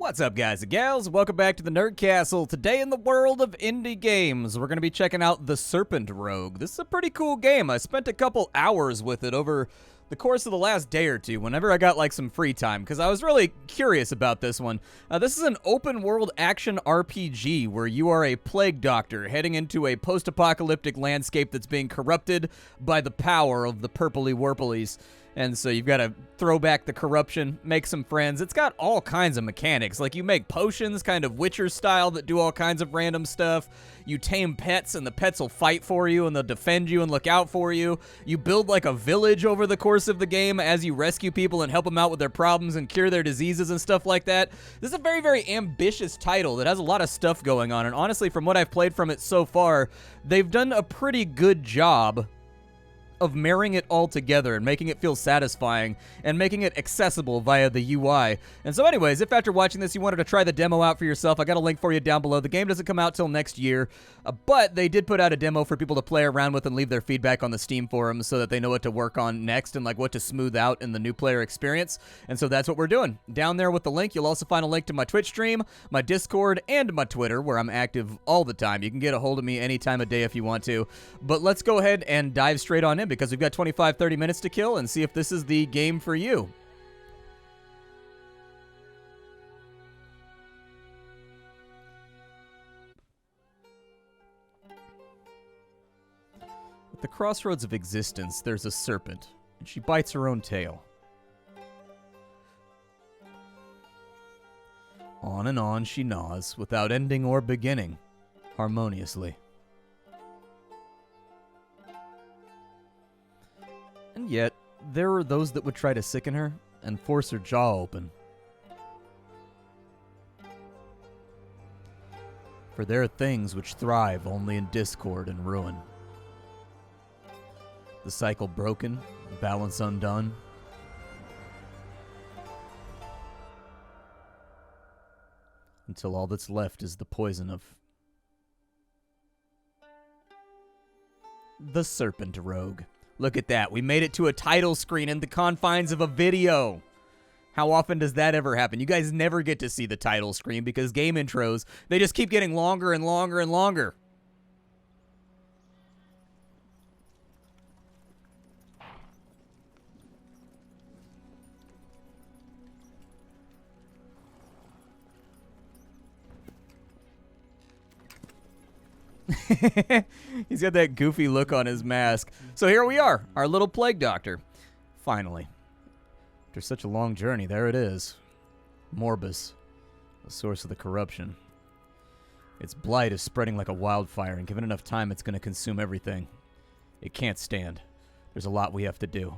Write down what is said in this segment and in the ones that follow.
What's up, guys and gals? Welcome back to the Nerd Castle. Today in the world of indie games, we're going to be checking out the Serpent Rogue. This is a pretty cool game. I spent a couple hours with it over the course of the last day or two, whenever I got like some free time, because I was really curious about this one. This is an open world action RPG where you are a plague doctor heading into a post-apocalyptic landscape that's being corrupted by the power of the purpley wurplies. And so you've got to throw back the corruption, make some friends. It's got all kinds of mechanics. Like you make potions, kind of Witcher style, that do all kinds of random stuff. You tame pets, and the pets will fight for you, and they'll defend you and look out for you. You build like a village over the course of the game as you rescue people and help them out with their problems and cure their diseases and stuff like that. This is a very, very ambitious title that has a lot of stuff going on. And honestly, from what I've played from it so far, they've done a pretty good job of marrying it all together and making it feel satisfying and making it accessible via the UI. And so anyways, if after watching this you wanted to try the demo out for yourself, I got a link for you down below. The game doesn't come out till next year, but they did put out a demo for people to play around with and leave their feedback on the Steam forums so that they know what to work on next and like what to smooth out in the new player experience. And so that's what we're doing. Down there with the link, you'll also find a link to my Twitch stream, my Discord, and my Twitter, where I'm active all the time. You can get a hold of me any time of day if you want to. But let's go ahead and dive straight on in, because we've got 25-30 minutes to kill, and see if this is the game for you. At the crossroads of existence, there's a serpent, and she bites her own tail. On and on she gnaws, without ending or beginning, harmoniously. And yet, there are those that would try to sicken her and force her jaw open. For there are things which thrive only in discord and ruin. The cycle broken, balance undone. Until all that's left is the poison of the Serpent Rogue. Look at that. We made it to a title screen in the confines of a video. How often does that ever happen? You guys never get to see the title screen because game intros, they just keep getting longer and longer and longer. He's got that goofy look on his mask. So here we are, our little plague doctor. Finally. After such a long journey, there it is. Morbus, the source of the corruption. Its blight is spreading like a wildfire, and given enough time, it's going to consume everything. It can't stand. There's a lot we have to do.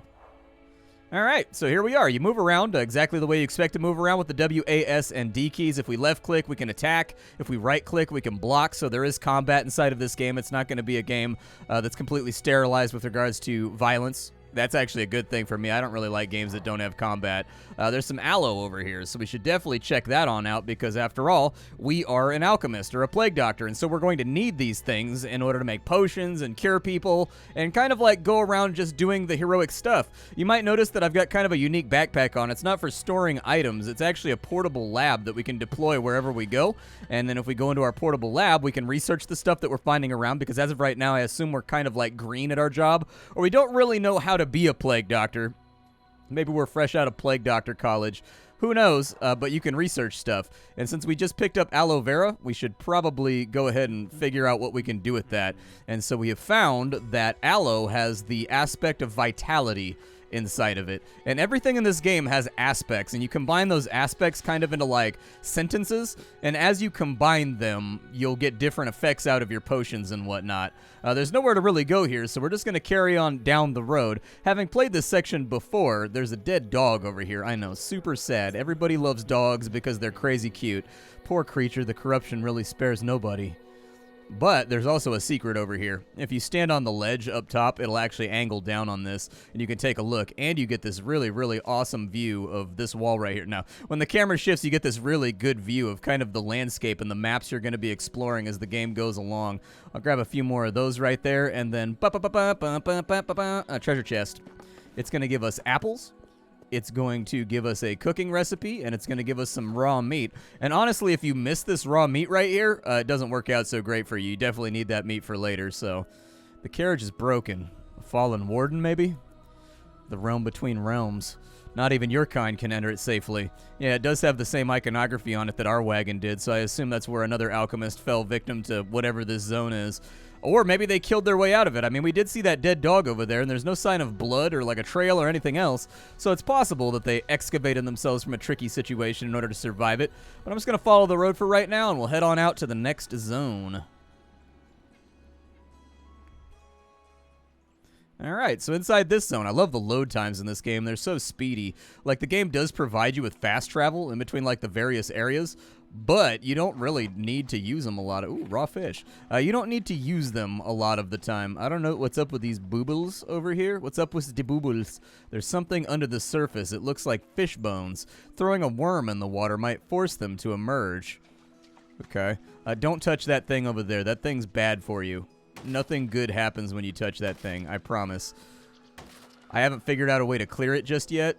Alright, so here we are. You move around exactly the way you expect to move around with the W, A, S, and D keys. If we left-click, we can attack. If we right-click, we can block. So there is combat inside of this game. It's not going to be a game that's completely sterilized with regards to violence. That's actually a good thing for me. I don't really like games that don't have combat. There's some aloe over here, so we should definitely check that on out, because after all, we are an alchemist or a plague doctor, and so we're going to need these things in order to make potions and cure people and kind of like go around just doing the heroic stuff. You might notice that I've got kind of a unique backpack on. It's not for storing items. It's actually a portable lab that we can deploy wherever we go, and then if we go into our portable lab, we can research the stuff that we're finding around, because as of right now, I assume we're kind of like green at our job, or we don't really know how to be a plague doctor. Maybe we're fresh out of plague doctor college. Who knows? But you can research stuff. And since we just picked up aloe vera, we should probably go ahead and figure out what we can do with that. And so we have found that aloe has the aspect of vitality inside of it. And everything in this game has aspects, and you combine those aspects kind of into like sentences, and as you combine them, you'll get different effects out of your potions and whatnot. There's nowhere to really go here, so we're just going to carry on down the road. Having played this section before, there's a dead dog over here. I know, super sad. Everybody loves dogs because they're crazy cute. Poor creature, the corruption really spares nobody. But there's also a secret over here. If you stand on the ledge up top, it'll actually angle down on this, and you can take a look, and you get this really, really awesome view of this wall right here. Now, when the camera shifts, you get this really good view of kind of the landscape and the maps you're going to be exploring as the game goes along. I'll grab a few more of those right there, and then a treasure chest. It's going to give us apples. it's going to give us a cooking recipe, and it's going to give us some raw meat. And honestly, if you miss this raw meat right here, it doesn't work out so great for you. You definitely need that meat for later. So the carriage is broken. A fallen warden, maybe? The realm between realms. Not even your kind can enter it safely. Yeah, it does have the same iconography on it that our wagon did, so I assume that's where another alchemist fell victim to whatever this zone is. Or maybe they killed their way out of it. I mean, we did see that dead dog over there, and there's no sign of blood or like a trail or anything else, so it's possible that they excavated themselves from a tricky situation in order to survive it. But I'm just going to follow the road for right now, and we'll head on out to the next zone. Alright, so inside this zone, I love the load times in this game. They're so speedy. Like, the game does provide you with fast travel in between, like, the various areas, but you don't really need to use them a lot of... Ooh, raw fish. You don't need to use them a lot of the time. I don't know what's up with these boobles over here. What's up with the boobles? There's something under the surface. It looks like fish bones. Throwing a worm in the water might force them to emerge. Okay. Don't touch that thing over there. That thing's bad for you. Nothing good happens when you touch that thing, I promise. I haven't figured out a way to clear it just yet,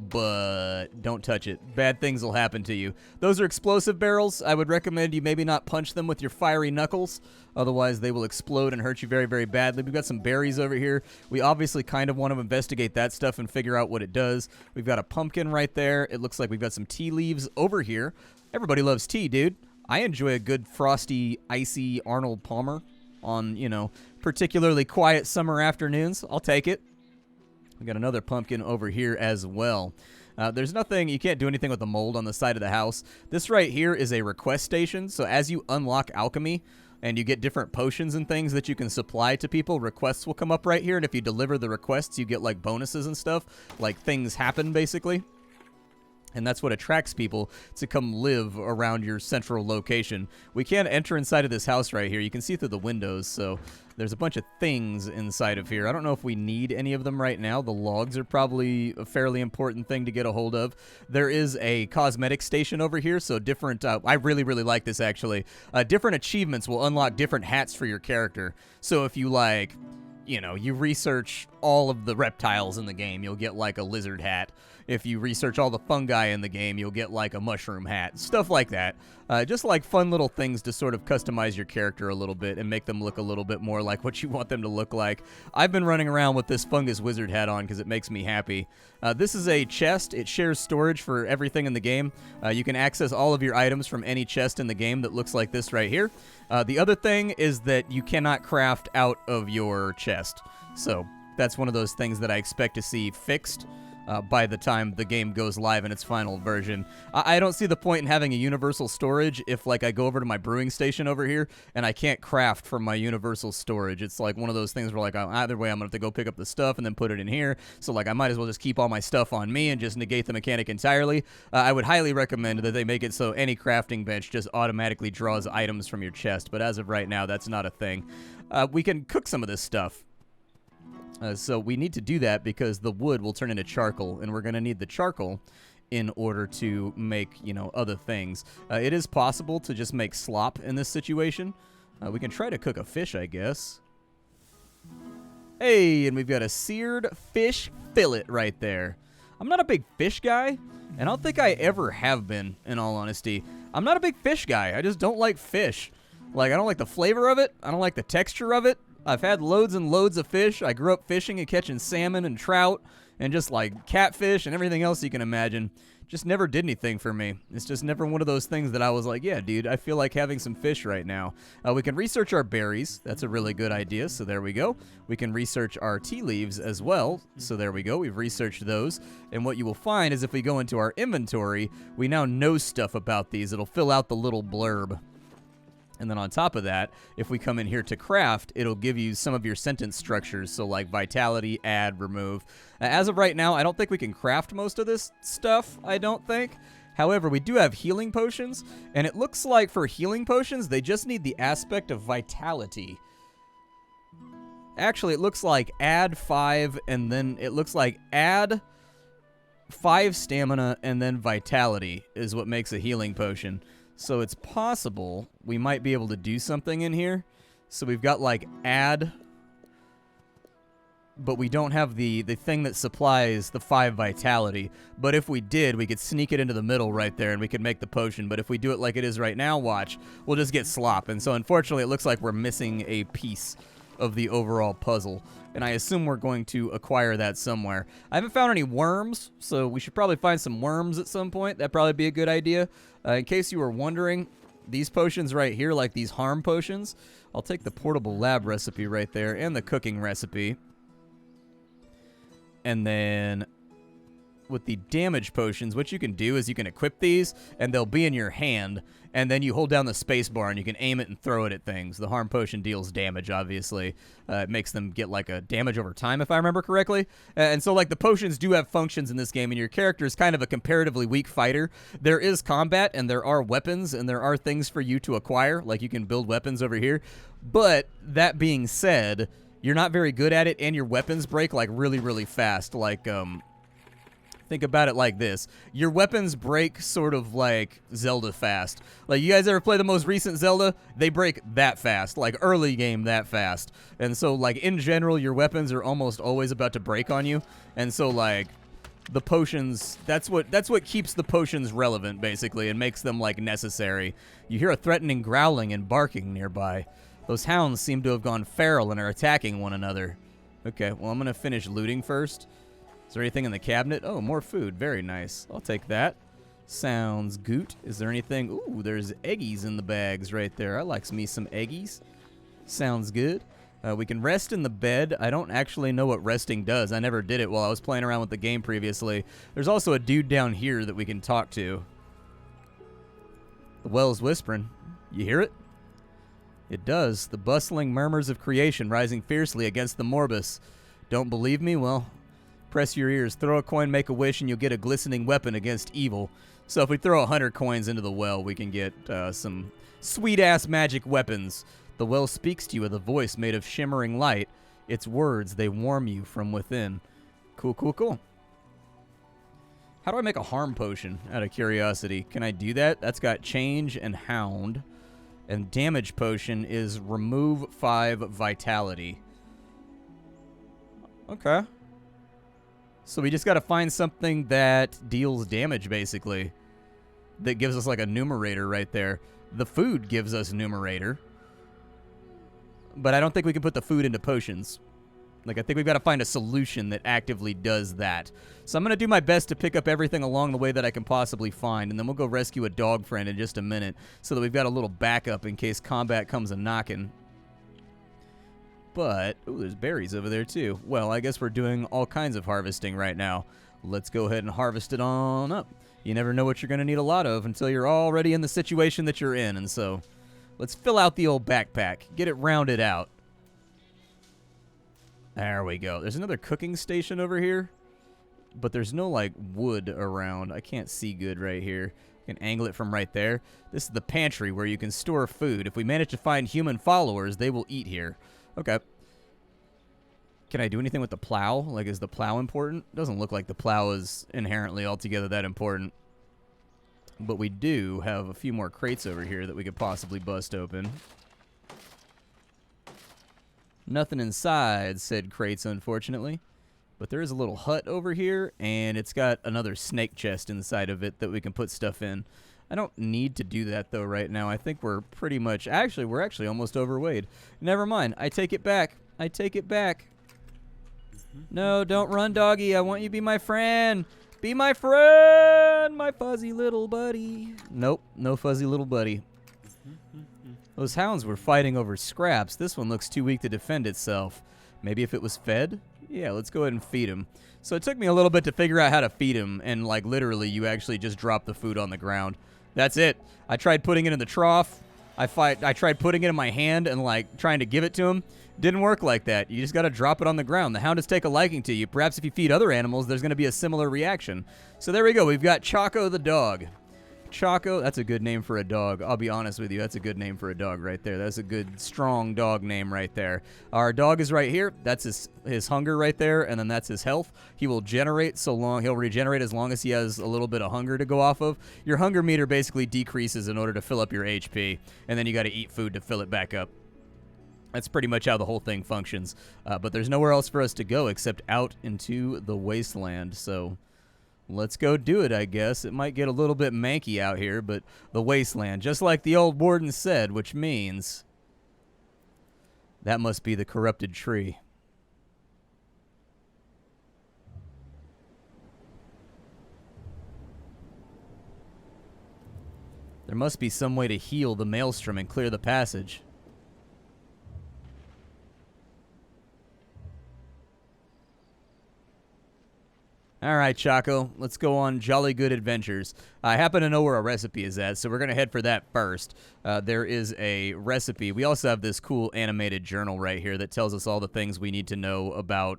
but don't touch it. Bad things will happen to you. Those are explosive barrels. I would recommend you maybe not punch them with your fiery knuckles. Otherwise, they will explode and hurt you very, very badly. We've got some berries over here. We obviously kind of want to investigate that stuff and figure out what it does. We've got a pumpkin right there. It looks like we've got some tea leaves over here. Everybody loves tea, dude. I enjoy a good frosty, icy Arnold Palmer on, you know, particularly quiet summer afternoons. I'll take it. We got another pumpkin over here as well. There's nothing, you can't do anything with the mold on the side of the house. This right here is a request station, so as you unlock alchemy and you get different potions and things that you can supply to people, requests will come up right here, and if you deliver the requests, you get like bonuses and stuff, like things happen basically. And that's what attracts people to come live around your central location. We can't enter inside of this house right here. You can see through the windows, so there's a bunch of things inside of here. I don't know if we need any of them right now. The logs are probably a fairly important thing to get a hold of. There is a cosmetic station over here, so different... I really, really like this, actually. Different achievements will unlock different hats for your character. So if you, like, you know, you research all of the reptiles in the game, you'll get, like, a lizard hat. If you research all the fungi in the game, you'll get like a mushroom hat. Stuff like that. Just like fun little things to sort of customize your character a little bit and make them look a little bit more like what you want them to look like. I've been running around with this fungus wizard hat on because it makes me happy. This is a chest. It shares storage for everything in the game. You can access all of your items from any chest in the game that looks like this right here. The other thing is that you cannot craft out of your chest. So that's one of those things that I expect to see fixed by the time the game goes live in its final version. I don't see the point in having a universal storage if, like, I go over to my brewing station over here and I can't craft from my universal storage. It's like one of those things where, like, either way I'm going to have to go pick up the stuff and then put it in here. So, like, I might as well just keep all my stuff on me and just negate the mechanic entirely. I would highly recommend that they make it so any crafting bench just automatically draws items from your chest. But as of right now, that's not a thing. We can cook some of this stuff. So we need to do that because the wood will turn into charcoal, and we're going to need the charcoal in order to make, you know, other things. It is possible to just make slop in this situation. We can try to cook a fish, I guess. Hey, and we've got a seared fish fillet right there. I'm not a big fish guy, and I don't think I ever have been, in all honesty. I'm not a big fish guy. I just don't like fish. Like, I don't like the flavor of it. I don't like the texture of it. I've had loads and loads of fish. I grew up fishing and catching salmon and trout and just like catfish and everything else you can imagine. Just never did anything for me. It's just never one of those things that I was like, yeah, dude, I feel like having some fish right now. We can research our berries. That's a really good idea, so there we go. We can research our tea leaves as well, so there we go. We've researched those, and what you will find is if we go into our inventory, we now know stuff about these. It'll fill out the little blurb. And then on top of that, if we come in here to craft, it'll give you some of your sentence structures. So like vitality, add, remove. As of right now, I don't think we can craft most of this stuff, I don't think. However, we do have healing potions. And it looks like for healing potions, they just need the aspect of vitality. Actually, it looks like add 5, and then it looks like add 5 stamina, and then vitality is what makes a healing potion. So it's possible we might be able to do something in here. So we've got like add but we don't have the thing that supplies the 5 vitality. But if we did, we could sneak it into the middle right there, and we could make the potion. But if we do it like it is right now, watch, we'll just get slop. And so, unfortunately, it looks like we're missing a piece of the overall puzzle, and I assume we're going to acquire that somewhere. I haven't found any worms, so we should probably find some worms at some point. That'd probably be a good idea. In case you were wondering, these potions right here, like these harm potions, I'll take the portable lab recipe right there and the cooking recipe. And then with the damage potions, what you can do is you can equip these, and they'll be in your hand, and then you hold down the space bar, and you can aim it and throw it at things. The harm potion deals damage, obviously. It makes them get, like, a damage over time, if I remember correctly. And so, like, the potions do have functions in this game, and your character is kind of a comparatively weak fighter. There is combat, and there are weapons, and there are things for you to acquire. Like, you can build weapons over here. But, that being said, you're not very good at it, and your weapons break, like, really, really fast. Like, think about it like this. Your weapons break sort of like Zelda fast. Like, you guys ever play the most recent Zelda? They break that fast. Like, early game that fast. And so, like, in general, your weapons are almost always about to break on you. And so, like, the potions, that's what keeps the potions relevant, basically, and makes them, like, necessary. You hear a threatening growling and barking nearby. Those hounds seem to have gone feral and are attacking one another. Okay, well, I'm going to finish looting first. Is there anything in the cabinet? Oh, more food. Very nice. I'll take that. Sounds good. Is there anything? Ooh, there's eggies in the bags right there. I likes me some eggies. Sounds good. We can rest in the bed. I don't actually know what resting does. I never did it while I was playing around with the game previously. There's also a dude down here that we can talk to. The well's whispering. You hear it? It does. The bustling murmurs of creation rising fiercely against the morbus. Don't believe me? Well, press your ears, throw a coin, make a wish, and you'll get a glistening weapon against evil. So if we throw 100 coins into the well, we can get some sweet-ass magic weapons. The well speaks to you with a voice made of shimmering light. Its words, they warm you from within. Cool, cool, cool. How do I make a harm potion, out of curiosity? Can I do that? That's got change and hound. And damage potion is remove 5 vitality. Okay. So we just got to find something that deals damage, basically. That gives us like a numerator right there. The food gives us numerator. But I don't think we can put the food into potions. Like, I think we've got to find a solution that actively does that. So I'm going to do my best to pick up everything along the way that I can possibly find. And then we'll go rescue a dog friend in just a minute. So that we've got a little backup in case combat comes a-knocking. But, ooh, there's berries over there too. Well, I guess we're doing all kinds of harvesting right now. Let's go ahead and harvest it on up. You never know what you're going to need a lot of until you're already in the situation that you're in. And so, let's fill out the old backpack. Get it rounded out. There we go. There's another cooking station over here. But there's no, like, wood around. I can't see good right here. I can angle it from right there. This is the pantry where you can store food. If we manage to find human followers, they will eat here. Okay. Can I do anything with the plow? Like, is the plow important? Doesn't look like the plow is inherently altogether that important. But we do have a few more crates over here that we could possibly bust open. Nothing inside, said crates, unfortunately. But there is a little hut over here, and it's got another snake chest inside of it that we can put stuff in. I don't need to do that, though, right now. I think we're pretty much... Actually, we're actually almost overweight. Never mind. I take it back. I take it back. No, don't run, doggy. I want you to be my friend. Be my friend, my fuzzy little buddy. Nope, no fuzzy little buddy. Those hounds were fighting over scraps. This one looks too weak to defend itself. Maybe if it was fed? Yeah, let's go ahead and feed him. So it took me a little bit to figure out how to feed him, and, like, literally, you actually just drop the food on the ground. That's it. I tried putting it in the trough. I tried putting it in my hand and, like, trying to give it to him. Didn't work like that. You just got to drop it on the ground. The hound does take a liking to you. Perhaps if you feed other animals, there's going to be a similar reaction. So there we go. We've got Choco the dog. Choco, that's a good name for a dog. I'll be honest with you. That's a good name for a dog right there. That's a good, strong dog name right there. Our dog is right here. That's his hunger right there, and then that's his health. He will generate he'll regenerate as long as he has a little bit of hunger to go off of. Your hunger meter basically decreases in order to fill up your HP, and then you got to eat food to fill it back up. That's pretty much how the whole thing functions. But there's nowhere else for us to go except out into the wasteland. So let's go do it, I guess. It might get a little bit manky out here, but the wasteland, just like the old warden said, which means that must be the corrupted tree. There must be some way to heal the maelstrom and clear the passage. All right, Chaco, let's go on jolly good adventures. I happen to know where a recipe is at, so we're going to head for that first. There is a recipe. We also have this cool animated journal right here that tells us all the things we need to know about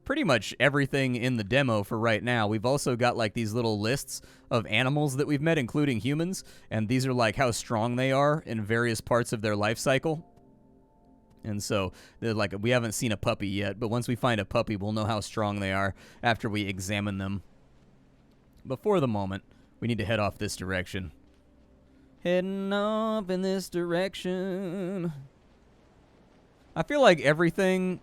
pretty much everything in the demo for right now. We've also got like these little lists of animals that we've met, including humans, and these are like how strong they are in various parts of their life cycle. And so, like, we haven't seen a puppy yet, but once we find a puppy, we'll know how strong they are after we examine them. But for the moment, we need to head off this direction. Heading off in this direction. I feel like everything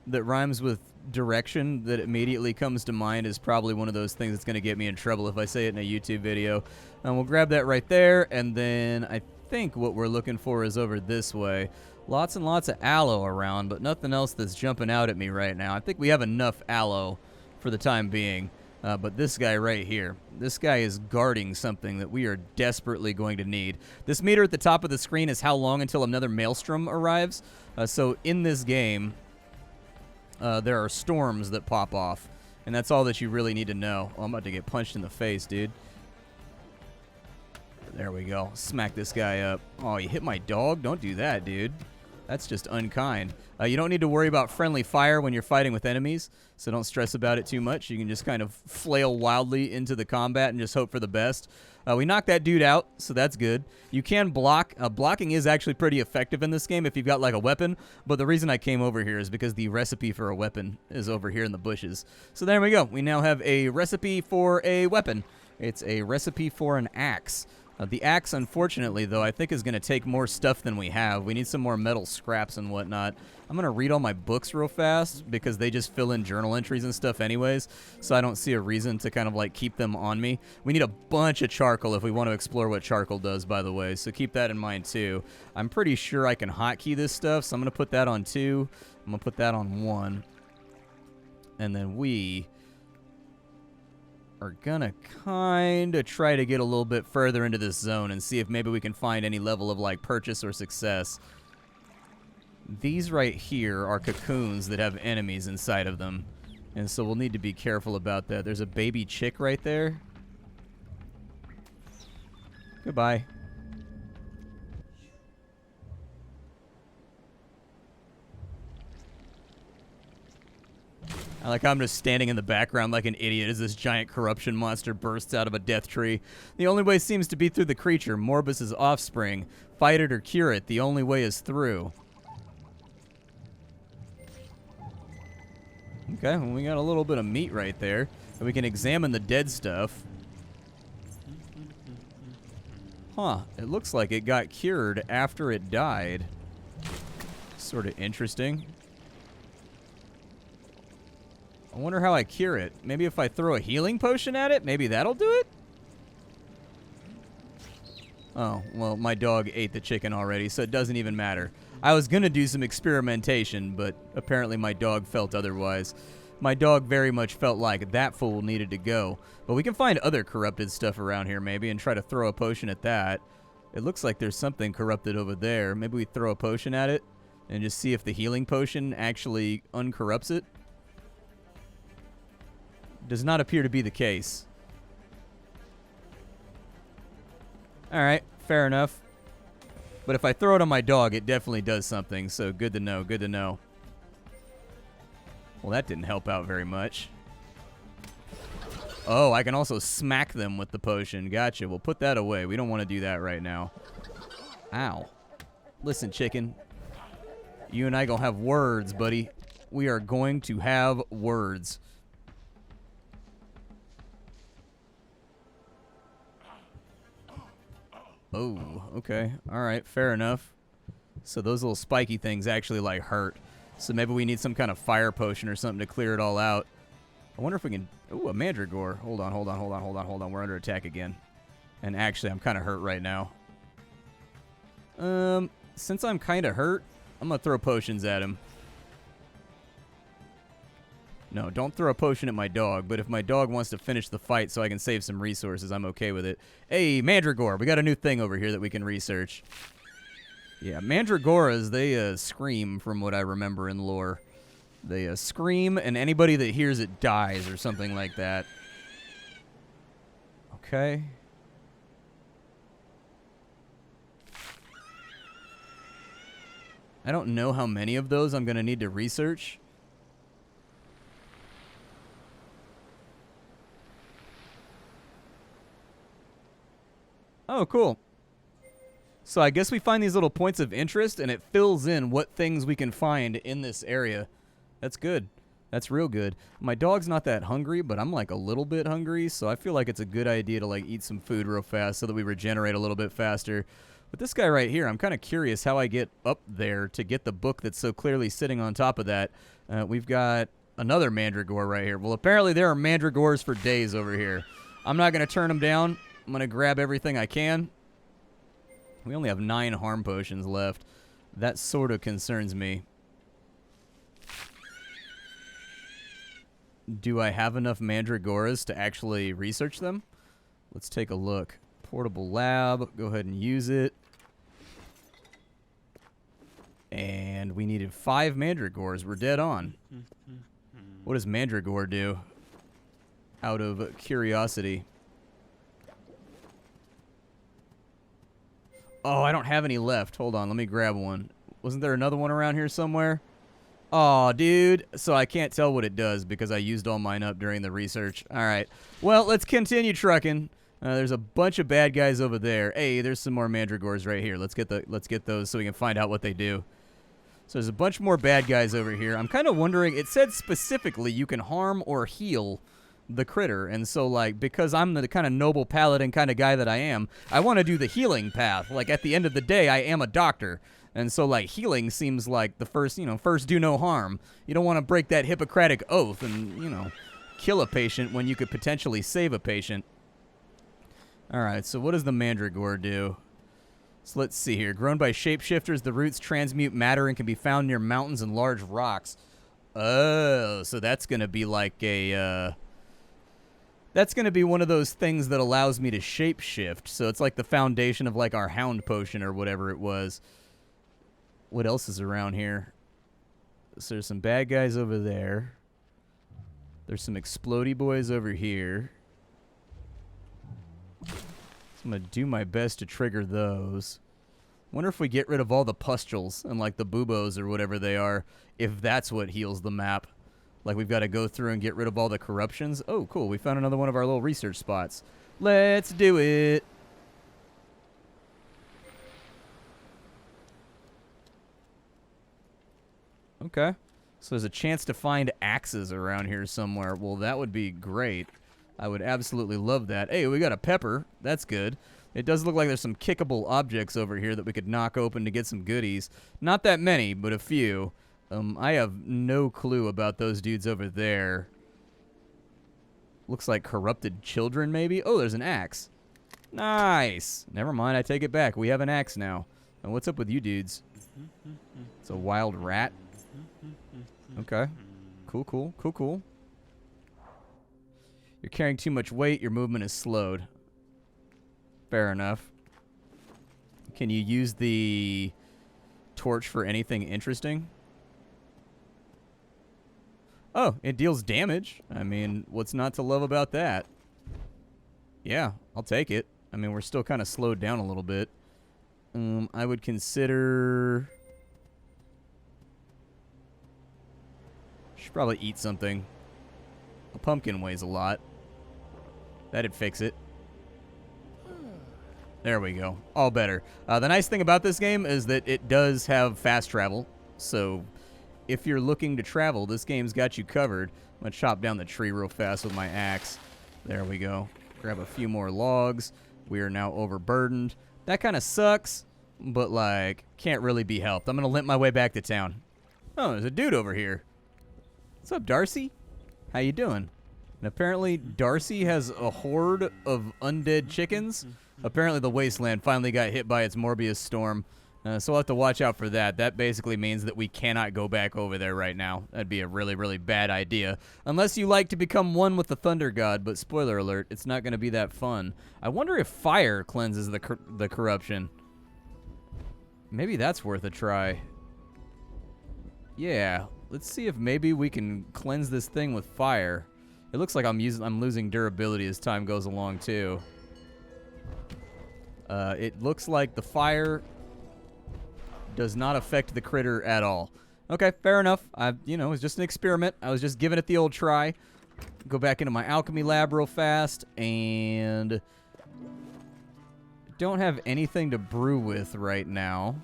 that rhymes with direction that immediately comes to mind is probably one of those things that's going to get me in trouble if I say it in a YouTube video. And we'll grab that right there, and then I think what we're looking for is over this way. Lots and lots of aloe around, but nothing else that's jumping out at me right now. I think we have enough aloe for the time being. But this guy right here, this guy is guarding something that we are desperately going to need. This meter at the top of the screen is how long until another maelstrom arrives. So in this game, there are storms that pop off, and that's all that you really need to know. Oh, I'm about to get punched in the face, dude. There we go. Smack this guy up. Oh, you hit my dog? Don't do that, dude. That's just unkind. You don't need to worry about friendly fire when you're fighting with enemies, so don't stress about it too much. You can just kind of flail wildly into the combat and just hope for the best. We knocked that dude out, so that's good. You can block. Blocking is actually pretty effective in this game if you've got like a weapon, but the reason I came over here is because the recipe for a weapon is over here in the bushes. So there we go. We now have a recipe for a weapon. It's a recipe for an axe. The axe, unfortunately, though, I think is going to take more stuff than we have. We need some more metal scraps and whatnot. I'm going to read all my books real fast because they just fill in journal entries and stuff anyways, so I don't see a reason to kind of like keep them on me. We need a bunch of charcoal if we want to explore what charcoal does, by the way, so keep that in mind too. I'm pretty sure I can hotkey this stuff, so I'm going to put that on 2. I'm going to put that on 1. And then we are gonna kind of try to get a little bit further into this zone and see if maybe we can find any level of like purchase or success. These right here are cocoons that have enemies inside of them, and so we'll need to be careful about that. There's a baby chick right there. Goodbye. I like how I'm just standing in the background like an idiot as this giant corruption monster bursts out of a death tree. The only way seems to be through the creature, morbus' offspring. Fight it or cure it, the only way is through. Okay, well, we got a little bit of meat right there. And we can examine the dead stuff. Huh, it looks like it got cured after it died. Sort of interesting. I wonder how I cure it. Maybe if I throw a healing potion at it, maybe that'll do it? Oh, well, my dog ate the chicken already, so it doesn't even matter. I was going to do some experimentation, but apparently my dog felt otherwise. My dog very much felt like that fool needed to go. But we can find other corrupted stuff around here maybe and try to throw a potion at that. It looks like there's something corrupted over there. Maybe we throw a potion at it and just see if the healing potion actually uncorrupts it. Does not appear to be the case. Alright, fair enough. But if I throw it on my dog, it definitely does something, so good to know, good to know. Well, that didn't help out very much. Oh, I can also smack them with the potion. Gotcha. We'll put that away. We don't want to do that right now. Ow. Listen, chicken. You and I gonna have words, buddy. We are going to have words. Oh, okay. All right, fair enough. So those little spiky things actually, like, hurt. So maybe we need some kind of fire potion or something to clear it all out. I wonder if we can... Ooh, a mandragore. Hold on. We're under attack again. And actually, I'm kind of hurt right now. Since I'm kind of hurt, I'm going to throw potions at him. No, don't throw a potion at my dog, but if my dog wants to finish the fight so I can save some resources, I'm okay with it. Hey, mandragore, we got a new thing over here that we can research. Yeah, mandragoras, they scream from what I remember in lore. They scream, and anybody that hears it dies or something like that. Okay. I don't know how many of those I'm going to need to research. Oh, cool. So I guess we find these little points of interest, and it fills in what things we can find in this area. That's good. That's real good. My dog's not that hungry, but I'm like a little bit hungry, so I feel like it's a good idea to like eat some food real fast so that we regenerate a little bit faster. But this guy right here, I'm kind of curious how I get up there to get the book that's so clearly sitting on top of that. We've got another mandragore right here. Well, apparently there are mandragores for days over here. I'm not going to turn them down. I'm going to grab everything I can. We only have 9 harm potions left. That sort of concerns me. Do I have enough mandragoras to actually research them? Let's take a look. Portable lab. Go ahead and use it. And we needed 5 mandragores. We're dead on. What does mandragore do? Out of curiosity. Oh, I don't have any left. Hold on, let me grab one. Wasn't there another one around here somewhere? Oh, dude. So I can't tell what it does because I used all mine up during the research. All right. Well, let's continue trucking. There's a bunch of bad guys over there. Hey, there's some more mandragores right here. Let's get those so we can find out what they do. So there's a bunch more bad guys over here. I'm kind of wondering, it said specifically you can harm or heal the critter, and so like because I'm the kind of noble paladin kind of guy that I am, I want to do the healing path. Like at the end of the day, I am a doctor, and so like healing seems like the first do no harm. You don't want to break that Hippocratic oath and kill a patient when you could potentially save a patient. All right, so what does the mandragore do? So let's see here. Grown by shapeshifters, the roots transmute matter and can be found near mountains and large rocks. Oh, so that's gonna be like a that's going to be one of those things that allows me to shapeshift. So it's like the foundation of like our hound potion or whatever it was. What else is around here? So there's some bad guys over there. There's some explodey boys over here. So I'm going to do my best to trigger those. Wonder if we get rid of all the pustules and like the buboes or whatever they are, if that's what heals the map. Like, we've got to go through and get rid of all the corruptions. Oh, cool. We found another one of our little research spots. Let's do it. Okay. So there's a chance to find axes around here somewhere. Well, that would be great. I would absolutely love that. Hey, we got a pepper. That's good. It does look like there's some kickable objects over here that we could knock open to get some goodies. Not that many, but a few. I have no clue about those dudes over there. Looks like corrupted children, maybe? Oh, there's an axe. Nice. Never mind, I take it back. We have an axe now. And what's up with you dudes? It's a wild rat. Okay. Cool. You're carrying too much weight. Your movement is slowed. Fair enough. Can you use the torch for anything interesting? Oh, it deals damage. I mean, what's not to love about that? Yeah, I'll take it. I mean, we're still kind of slowed down a little bit. I would consider... Should probably eat something. A pumpkin weighs a lot. That'd fix it. There we go. All better. The nice thing about this game is that it does have fast travel. So... if you're looking to travel, this game's got you covered. I'm going to chop down the tree real fast with my axe. There we go. Grab a few more logs. We are now overburdened. That kind of sucks. but, like, can't really be helped. I'm going to limp my way back to town. Oh, there's a dude over here. What's up, Darcy? How you doing? And apparently Darcy has a horde of undead chickens. Apparently the wasteland finally got hit by its Morbius storm. So we'll have to watch out for that. That basically means that we cannot go back over there right now. That'd be a really, really bad idea. Unless you like to become one with the Thunder God, but spoiler alert, it's not going to be that fun. I wonder if fire cleanses the corruption. Maybe that's worth a try. Yeah, let's see if maybe we can cleanse this thing with fire. It looks like I'm losing durability as time goes along too. It looks like the fire does not affect the critter at all. Okay, fair enough. You know, it was just an experiment. I was just giving it the old try. Go back into my alchemy lab real fast, and don't have anything to brew with right now,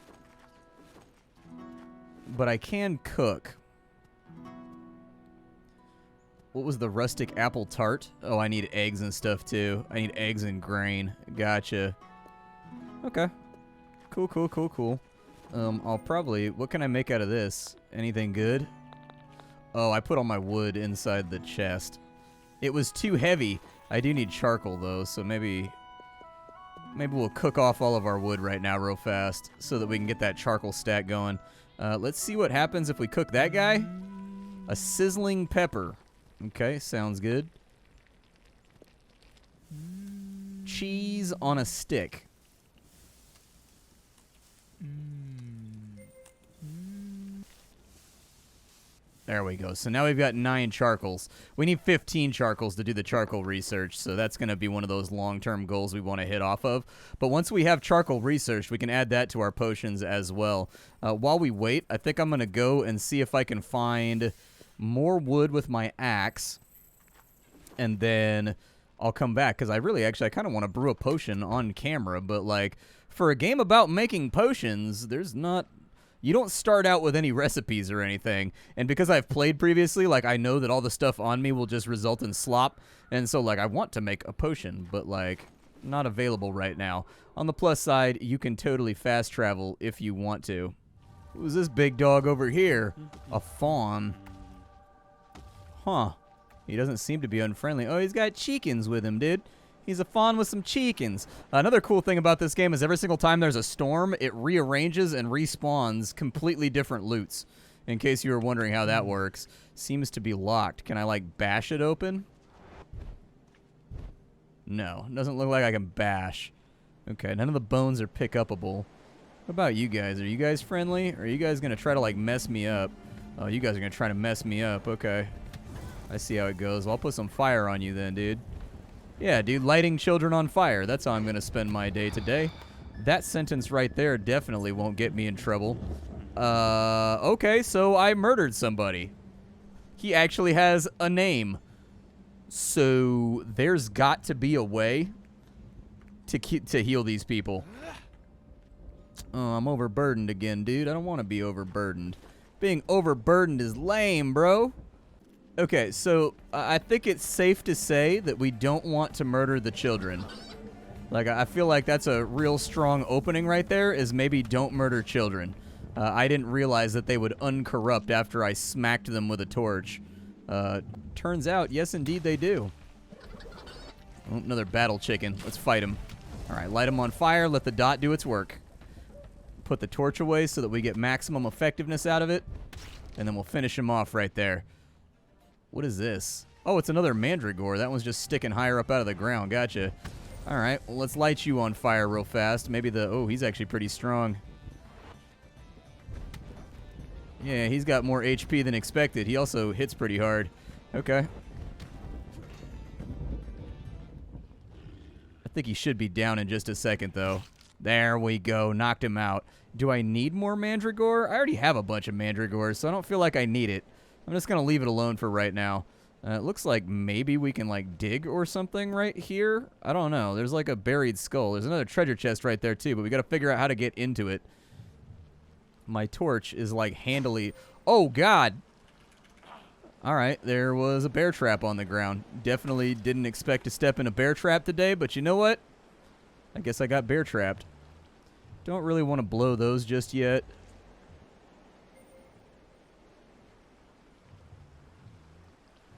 but I can cook. What was the rustic apple tart? Oh, I need eggs and stuff too. I need eggs and grain. Gotcha. Okay. Cool. I'll probably... What can I make out of this? Anything good? Oh, I put all my wood inside the chest. It was too heavy. I do need charcoal, though, so maybe we'll cook off all of our wood right now real fast so that we can get that charcoal stack going. Let's see what happens if we cook that guy. A sizzling pepper. Okay, sounds good. Cheese on a stick. There we go. So now we've got 9 charcoals. We need 15 charcoals to do the charcoal research, so that's going to be one of those long-term goals we want to hit off of. But once we have charcoal researched, we can add that to our potions as well. While we wait, I think I'm going to go and see if I can find more wood with my axe, and then I'll come back, because I kind of want to brew a potion on camera, but, like, for a game about making potions, there's not... You don't start out with any recipes or anything, and because I've played previously, like, I know that all the stuff on me will just result in slop, and so, like, I want to make a potion, but, like, not available right now. On the plus side, you can totally fast travel if you want to. Who's this big dog over here? A fawn. Huh. He doesn't seem to be unfriendly. Oh, he's got chickens with him, dude. He's a fawn with some chickens. Another cool thing about this game is every single time there's a storm, it rearranges and respawns completely different loots. In case you were wondering how that works. Seems to be locked. Can I, like, bash it open? No. Doesn't look like I can bash. Okay, none of the bones are pick-upable. What about you guys? Are you guys friendly? Or are you guys going to try to, like, mess me up? Oh, you guys are going to try to mess me up. Okay. I see how it goes. Well, I'll put some fire on you then, dude. Yeah, dude, lighting children on fire. That's how I'm going to spend my day today. That sentence right there definitely won't get me in trouble. Okay, so I murdered somebody. He actually has a name. So there's got to be a way to heal these people. Oh, I'm overburdened again, dude. I don't want to be overburdened. Being overburdened is lame, bro. Okay, so I think it's safe to say that we don't want to murder the children. Like, I feel like that's a real strong opening right there, is maybe don't murder children. I didn't realize that they would uncorrupt after I smacked them with a torch. Turns out, yes, indeed, they do. Oh, another battle chicken. Let's fight him. All right, light him on fire. Let the dot do its work. Put the torch away so that we get maximum effectiveness out of it. And then we'll finish him off right there. What is this? Oh, it's another mandragore. That one's just sticking higher up out of the ground. Gotcha. All right, well, let's light you on fire real fast. Maybe the... Oh, he's actually pretty strong. Yeah, he's got more HP than expected. He also hits pretty hard. Okay. I think he should be down in just a second, though. There we go. Knocked him out. Do I need more mandragore? I already have a bunch of mandragores, so I don't feel like I need it. I'm just going to leave it alone for right now. It looks like maybe we can, like, dig or something right here. I don't know. There's, like, a buried skull. There's another treasure chest right there, too, but we got to figure out how to get into it. My torch is, like, handily... Oh, God! All right, there was a bear trap on the ground. Definitely didn't expect to step in a bear trap today, but you know what? I guess I got bear trapped. Don't really want to blow those just yet.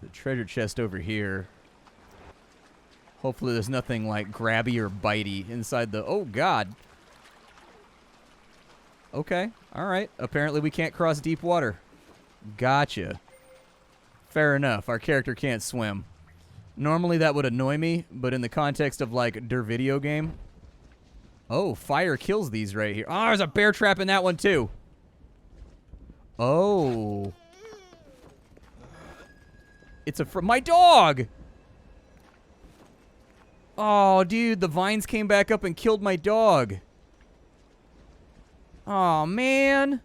The treasure chest over here. Hopefully there's nothing like grabby or bitey inside the... Oh, God. Okay. All right. Apparently we can't cross deep water. Gotcha. Fair enough. Our character can't swim. Normally that would annoy me, but in the context of, like, der video game... Oh, fire kills these right here. Oh, there's a bear trap in that one, too. Oh. It's my dog! Oh, dude, the vines came back up and killed my dog. Oh, man.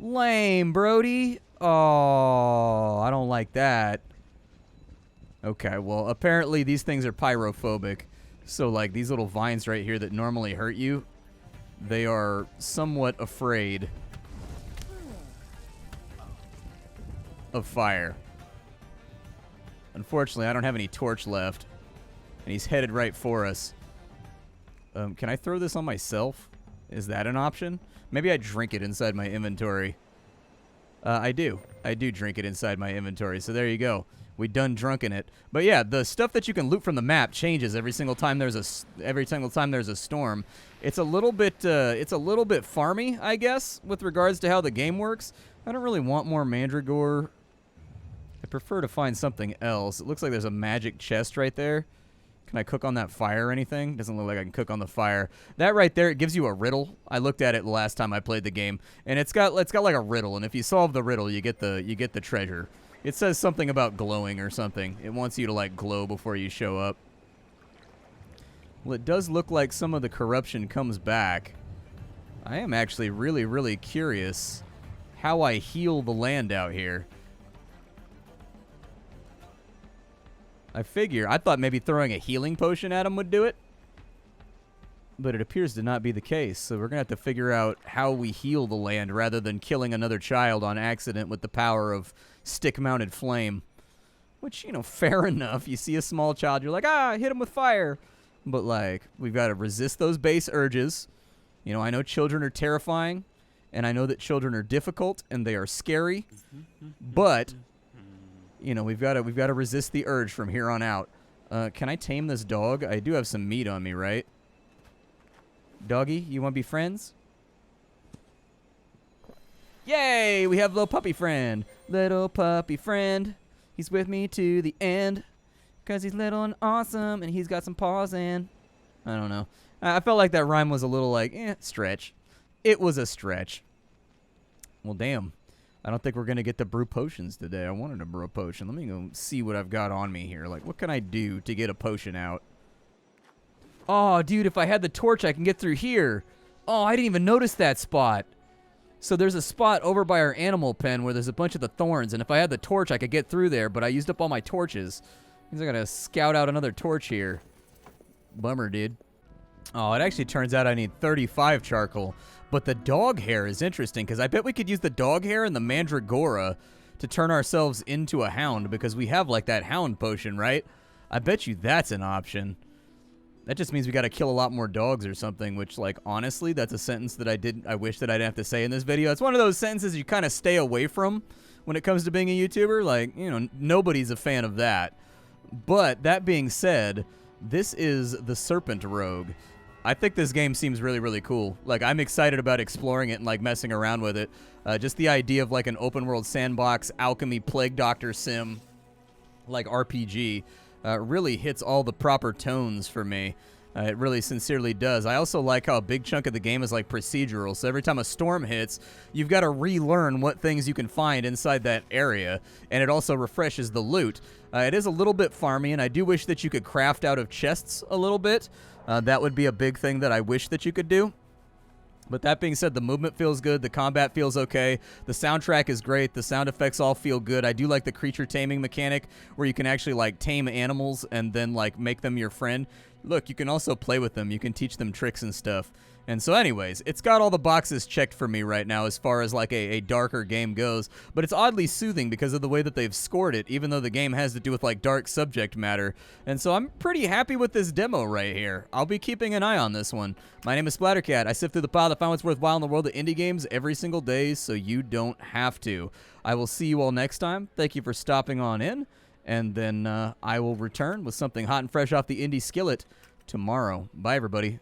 Lame, Brody. Oh, I don't like that. Okay, well, apparently these things are pyrophobic. So, like, these little vines right here that normally hurt you, they are somewhat afraid of fire. Unfortunately, I don't have any torch left. And he's headed right for us. Can I throw this on myself? Is that an option? Maybe I drink it inside my inventory. I do. I do drink it inside my inventory. So there you go. We done drunken it. But yeah, the stuff that you can loot from the map changes every single time there's a storm. It's a little bit farmy, I guess, with regards to how the game works. I don't really want more mandragore. I prefer to find something else. It looks like there's a magic chest right there. Can I cook on that fire or anything? Doesn't look like I can cook on the fire. That right there, it gives you a riddle. I looked at it the last time I played the game, and it's got like a riddle, and if you solve the riddle, you get the treasure. It says something about glowing or something. It wants you to like glow before you show up. Well, it does look like some of the corruption comes back. I am actually really, really curious how I heal the land out here. I thought maybe throwing a healing potion at him would do it. But it appears to not be the case. So we're going to have to figure out how we heal the land rather than killing another child on accident with the power of stick-mounted flame. Which, you know, fair enough. You see a small child, you're like, hit him with fire. But, like, we've got to resist those base urges. You know, I know children are terrifying. And I know that children are difficult and they are scary. But... you know, we've got to resist the urge from here on out. Can I tame this dog? I do have some meat on me, right? Doggy, you want to be friends? Yay! We have little puppy friend. Little puppy friend. He's with me to the end. Because he's little and awesome, and he's got some paws in. I don't know. I felt like that rhyme was a little like, stretch. It was a stretch. Well, damn. I don't think we're going to get the brew potions today. I wanted a brew potion. Let me go see what I've got on me here. Like, what can I do to get a potion out? Oh, dude, if I had the torch, I can get through here. Oh, I didn't even notice that spot. So there's a spot over by our animal pen where there's a bunch of the thorns, and if I had the torch, I could get through there, but I used up all my torches. Means I got to scout out another torch here. Bummer, dude. Oh, it actually turns out I need 35 charcoal. But the dog hair is interesting, because I bet we could use the dog hair and the mandragora to turn ourselves into a hound, because we have, like, that hound potion, right? I bet you that's an option. That just means we got to kill a lot more dogs or something, which, like, honestly, that's a sentence that I wish that I didn't have to say in this video. It's one of those sentences you kind of stay away from when it comes to being a YouTuber. Like, you know, nobody's a fan of that. But, that being said, this is the Serpent Rogue. I think this game seems really, really cool. Like, I'm excited about exploring it and, like, messing around with it. Just the idea of, like, an open-world sandbox, alchemy, plague doctor sim, like, RPG, really hits all the proper tones for me. It really sincerely does. I also like how a big chunk of the game is, like, procedural. So every time a storm hits, you've got to relearn what things you can find inside that area. And it also refreshes the loot. It is a little bit farmy, and I do wish that you could craft out of chests a little bit. That would be a big thing that I wish that you could do. But that being said, the movement feels good. The combat feels okay. The soundtrack is great. The sound effects all feel good. I do like the creature taming mechanic where you can actually, like, tame animals and then, like, make them your friend. Look, you can also play with them. You can teach them tricks and stuff. And so anyways, it's got all the boxes checked for me right now as far as like a darker game goes, but it's oddly soothing because of the way that they've scored it, even though the game has to do with like dark subject matter. And so I'm pretty happy with this demo right here. I'll be keeping an eye on this one. My name is Splattercat. I sift through the pile to find what's worthwhile in the world of indie games every single day so you don't have to. I will see you all next time. Thank you for stopping on in, and then I will return with something hot and fresh off the indie skillet tomorrow. Bye, everybody.